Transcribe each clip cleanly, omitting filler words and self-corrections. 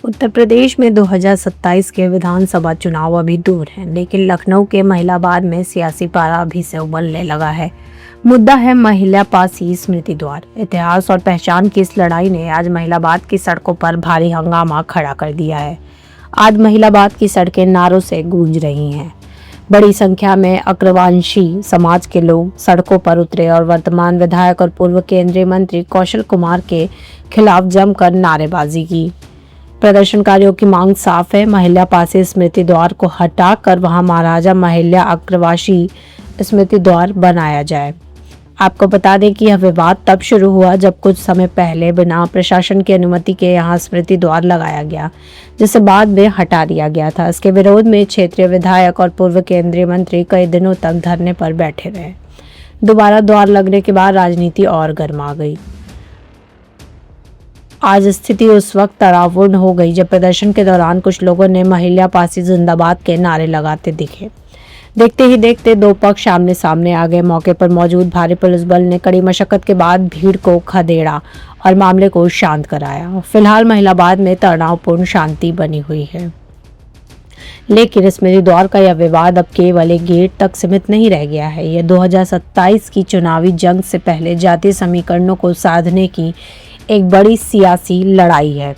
उत्तर प्रदेश में 2027 के विधानसभा चुनाव अभी दूर हैं, लेकिन लखनऊ के महिलाबाद में सियासी पारा अभी से उबलने लगा है। मुद्दा है महिला पासी स्मृति द्वार। इतिहास और पहचान की इस लड़ाई ने आज महिलाबाद की सड़कों पर भारी हंगामा खड़ा कर दिया है। आज महिलाबाद की सड़कें नारों से गूंज रही हैं। बड़ी संख्या में अग्रवंशी समाज के लोग सड़कों पर उतरे और वर्तमान विधायक और पूर्व केंद्रीय मंत्री कौशल कुमार के खिलाफ जमकर नारेबाजी की। प्रदर्शनकारियों की मांग साफ है, महिला पासी स्मृति द्वार को हटाकर वहां महाराजा महिला अग्रवासी स्मृति द्वार बनाया जाए। आपको बता दें कि यह विवाद तब शुरू हुआ जब कुछ समय पहले बिना प्रशासन की अनुमति के यहां स्मृति द्वार लगाया गया, जिसे बाद में हटा दिया गया था। इसके विरोध में क्षेत्रीय विधायक और पूर्व केंद्रीय मंत्री कई दिनों तक धरने पर बैठे रहे। दोबारा द्वार लगने के बाद राजनीति और गर्मा गई। आज स्थिति उस वक्त तनावपूर्ण हो गई जब प्रदर्शन के दौरान कुछ लोगों ने महिला पासी जिंदाबाद के नारे लगाते दिखे। देखते ही देखते दो पक्ष आमने सामने आ गए। मौके पर मौजूद भारी पुलिस बल ने कड़ी मशक्कत के बाद भीड़ को खदेड़ा और मामले को शांत कराया। फिलहाल महिलाबाद में तनावपूर्ण शांति बनी हुई है, लेकिन स्मृति द्वार का यह विवाद अब केवल एक गेट तक सीमित नहीं रह गया है। यह 2027 की चुनावी जंग से पहले जातीय समीकरणों को साधने की एक बड़ी सियासी लड़ाई है।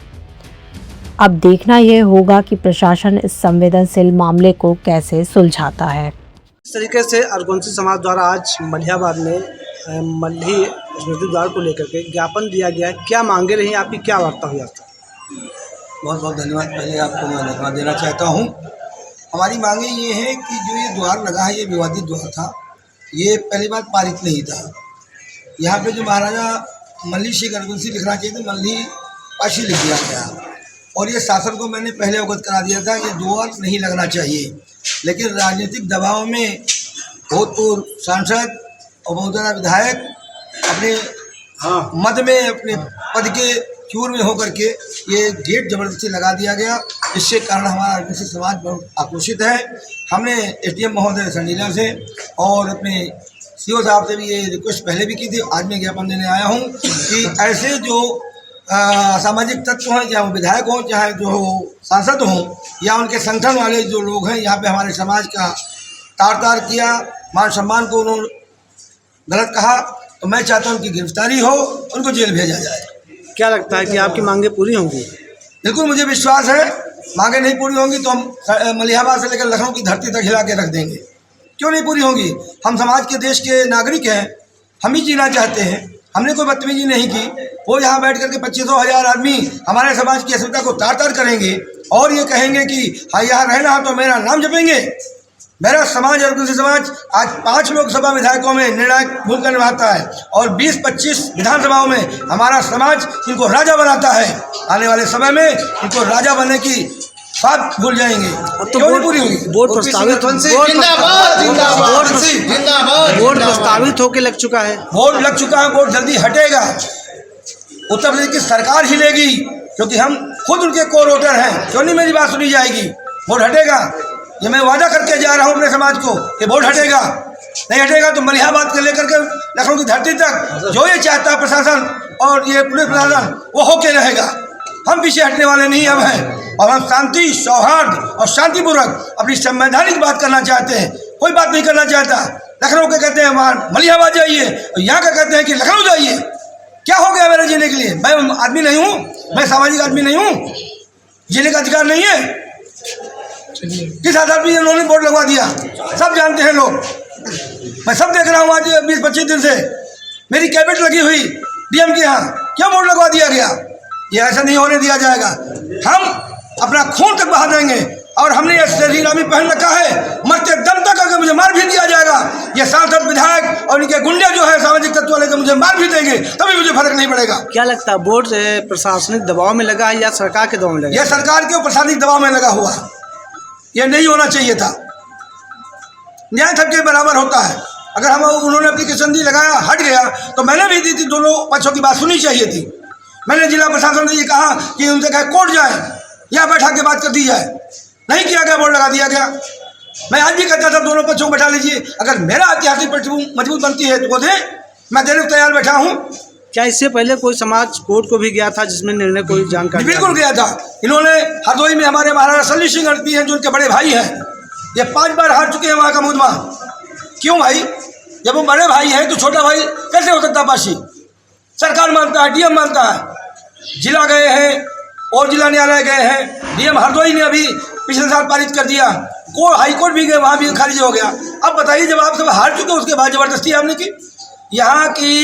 अब देखना यह होगा कि प्रशासन इस संवेदनशील मामले को कैसे सुलझाता है। इस तरीके से अरगोंसी समाज द्वारा आज मलिहाबाद में मल्ही स्मृति द्वार को लेकर के ज्ञापन दिया गया। क्या मांगे रही, आपकी क्या वार्ता हुई? बहुत बहुत धन्यवाद। पहले आपको मैं धन्यवाद देना चाहता हूँ। हमारी मांगे ये है कि जो ये द्वार लगा है, ये विवादित द्वार था। ये पहली बात पारित नहीं था। यहाँ पे जो महाराजा मल्ही शेख अरगोंसी लिखना चाहिए था, मल्ही पासी लिख दिया गया। और ये शासन को मैंने पहले अवगत करा दिया था कि द्वार नहीं लगना चाहिए, लेकिन राजनीतिक दबाव में भूतपूर्व सांसद और मौजूदा विधायक अपने मद में अपने पद के चूर में होकर के ये गेट जबरदस्ती लगा दिया गया। इससे कारण हमारा अरगोंसी समाज बहुत आक्रोशित है। हमने एसडीएम महोदय संडीला से और अपने सीओ साहब से भी ये रिक्वेस्ट पहले भी की थी। आज मैं ज्ञापन देने आया हूँ कि ऐसे जो सामाजिक तत्व हैं, चाहे वो विधायक हों, चाहे जो सांसद हों, या उनके संगठन वाले जो लोग हैं, यहाँ पे हमारे समाज का तार किया, मान सम्मान को उन्होंने गलत कहा, तो मैं चाहता हूँ उनकी गिरफ्तारी हो, उनको जेल भेजा जाए। क्या लगता है कि आपकी मांगे पूरी होंगी? बिल्कुल मुझे विश्वास है। मांगे नहीं पूरी होंगी तो हम मलिहाबाद से लेकर लखनऊ की धरती तक हिला के रख देंगे। क्यों नहीं पूरी होंगी? हम समाज के, देश के नागरिक हैं, हम ही जीना चाहते हैं। हमने कोई बदतमीजी नहीं की। वो यहाँ बैठ करके 2500-1000 आदमी हमारे समाज की अस्मिता को तार करेंगे और ये कहेंगे कि हाँ यहाँ रहना है तो मेरा नाम जपेंगे। मेरा समाज अरगोंसी समाज आज 5 लोकसभा विधायकों में निर्णायक भूमिका निभाता है और 20-25 विधानसभाओं में हमारा समाज इनको राजा बनाता है। आने वाले समय में इनको राजा बनने की बात भूल जाएंगे। अब तो बोर्ड प्रस्तावित होके लग चुका है। बोर्ड लग चुका है, बोर्ड जल्दी हटेगा। उत्तर प्रदेश की सरकार हिलेगी, क्योंकि हम खुद उनके कोर वोटर हैं। क्यों नहीं मेरी बात सुनी जाएगी? बोर्ड हटेगा। ये मैं वादा करके जा रहा हूँ अपने समाज को कि बोर्ड हटेगा। नहीं हटेगा तो मलिहाबाद के लेकर के लखनऊ की धरती तक जो ये चाहता है प्रशासन और ये पुलिस प्रशासन, वो होके रहेगा। हम पीछे हटने वाले नहीं अब हैं और हम शांति, सौहार्द और शांतिपूर्वक अपनी संवैधानिक बात करना चाहते हैं। कोई बात नहीं करना चाहता। लखनऊ के कहते हैं वहाँ मलिहाबाद जाइए, और यहाँ का कहते हैं कि लखनऊ जाइए। क्या हो गया मेरे जीने के लिए? मैं आदमी नहीं हूँ? मैं सामाजिक आदमी नहीं हूँ? जीने का अधिकार नहीं है? किस आधार पर इन्होंने बोर्ड लगवा दिया? सब जानते हैं लोग। मैं सब देख रहा हूँ आज 20-25 दिन से। मेरी कैबिनेट लगी हुई डीएम के यहाँ, क्यों बोर्ड लगवा दिया गया? ये ऐसा नहीं होने दिया जाएगा। हम अपना खून तक बहा देंगे और हमने ये शरीरामी पहन रखा है। मरते दम तक अगर मुझे मार भी दिया जाएगा, ये सांसद, विधायक और इनके गुंडे जो है सामाजिक तत्व वाले, मुझे मार भी देंगे, तभी मुझे फर्क नहीं पड़ेगा। क्या लगता है बोर्ड प्रशासनिक दबाव में लगा है या सरकार के दबाव में लगा? यह सरकार के प्रशासनिक दबाव में लगा हुआ। यह नहीं होना चाहिए था। न्याय सबके बराबर होता है। अगर हम उन्होंने एप्लीकेशन दी, लगाया, हट गया, तो मैंने भी दी थी। दोनों पक्षों की बात सुनी चाहिए थी। मैंने जिला प्रशासन से ये कहा कि उनसे कहे कोर्ट जाए या बैठा के बात कर दी जाए। नहीं किया गया, बोर्ड लगा दिया गया। मैं आज भी कहता था दोनों पक्षों को बैठा लीजिए। अगर मेरा ऐतिहासिक पृष्ठभूमि मजबूत बनती है तो वो दें, मैं देने को तैयार बैठा हूँ। क्या इससे पहले कोई समाज कोर्ट को भी गया था जिसमें निर्णय कोई जानकारी? बिल्कुल गया था। इन्होंने हरदोई में हमारे महाराजा सल्ली सिंह गढ़वी हैं जो उनके बड़े भाई हैं, ये 5 बार हार चुके हैं वहाँ का मुकदमा। क्यों भाई? जब वो बड़े भाई हैं तो छोटा भाई कैसे हो सकता पाशी? सरकार मानता है, डीएम मानता है। जिला गए हैं और जिला न्यायालय गए हैं, डीएम हरदोई ने अभी पिछले साल पारित कर दिया, हाई कोर्ट भी गए, वहाँ भी खारिज हो गया। अब बताइए, जब आप सब हार चुके उसके बाद जबरदस्ती आपने की। यहाँ की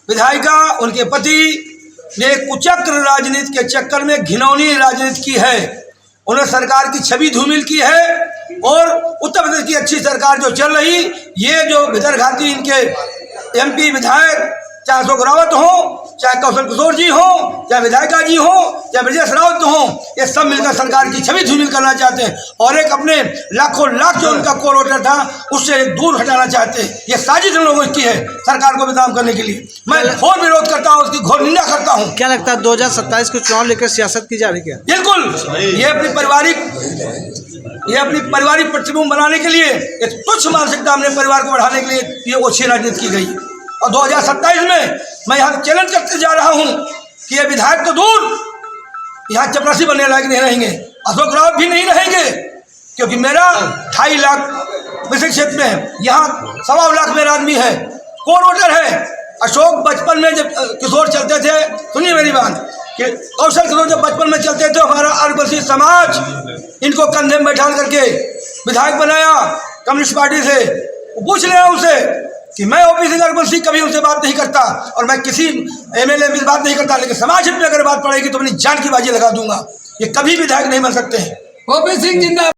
विधायिका, उनके पति ने कुचक्र राजनीति के चक्कर में घिनौनी राजनीति की है। उन्होंने सरकार की छवि धूमिल की है और उत्तर प्रदेश की अच्छी सरकार जो चल रही, ये जो विदर्घाती इनके एमपी विधायक, चाहे अशोक रावत हो, चाहे कौशल किशोर जी हो, चाहे विधायिका जी हो, चाहे ब्रजेश रावत हो, ये सब मिलकर सरकार की छवि धूमिल करना चाहते हैं और एक अपने लाखों लाख जो उनका कोर वोटर था उससे दूर हटाना चाहते हैं। ये साजिश हम लोगों की है सरकार को बदनाम करने के लिए। मैं घोर विरोध करता हूँ, उसकी घोर निंदा करता हूँ। क्या लगता है 2027 को चुनाव लेकर सियासत की जा रही है? बिल्कुल, ये अपनी पारिवारिक प्रतिबिंब बनाने के लिए, एक तुच्छ मानसिकता अपने परिवार को बढ़ाने के लिए ये ओछी राजनीति की गई। और 2027 में मैं यहाँ चैलेंज करते जा रहा हूँ कि ये विधायक तो दूर, यहाँ चपरासी बनने लायक नहीं रहेंगे, अशोक रावत भी नहीं रहेंगे, क्योंकि मेरा 2.5 लाख विशेष क्षेत्र में है, यहाँ 1.25 लाख मेरा आदमी है, कोर वोटर है। अशोक बचपन में जब किशोर चलते थे, सुनिए मेरी बात, कि कौशल किशोर जब बचपन में चलते थे, हमारा आदिवासी समाज इनको कंधे में बैठा करके विधायक बनाया कम्युनिस्ट पार्टी से। पूछ लें उनसे कि मैं ओबीसी गर्भवंशी कभी उनसे बात नहीं करता और मैं किसी एमएलए में बात नहीं करता, लेकिन समाज हित में अगर बात पड़ेगी तो अपनी जान की बाजी लगा दूंगा। ये कभी विधायक नहीं बन सकते हैं। ओबीसी जिंदाबाद।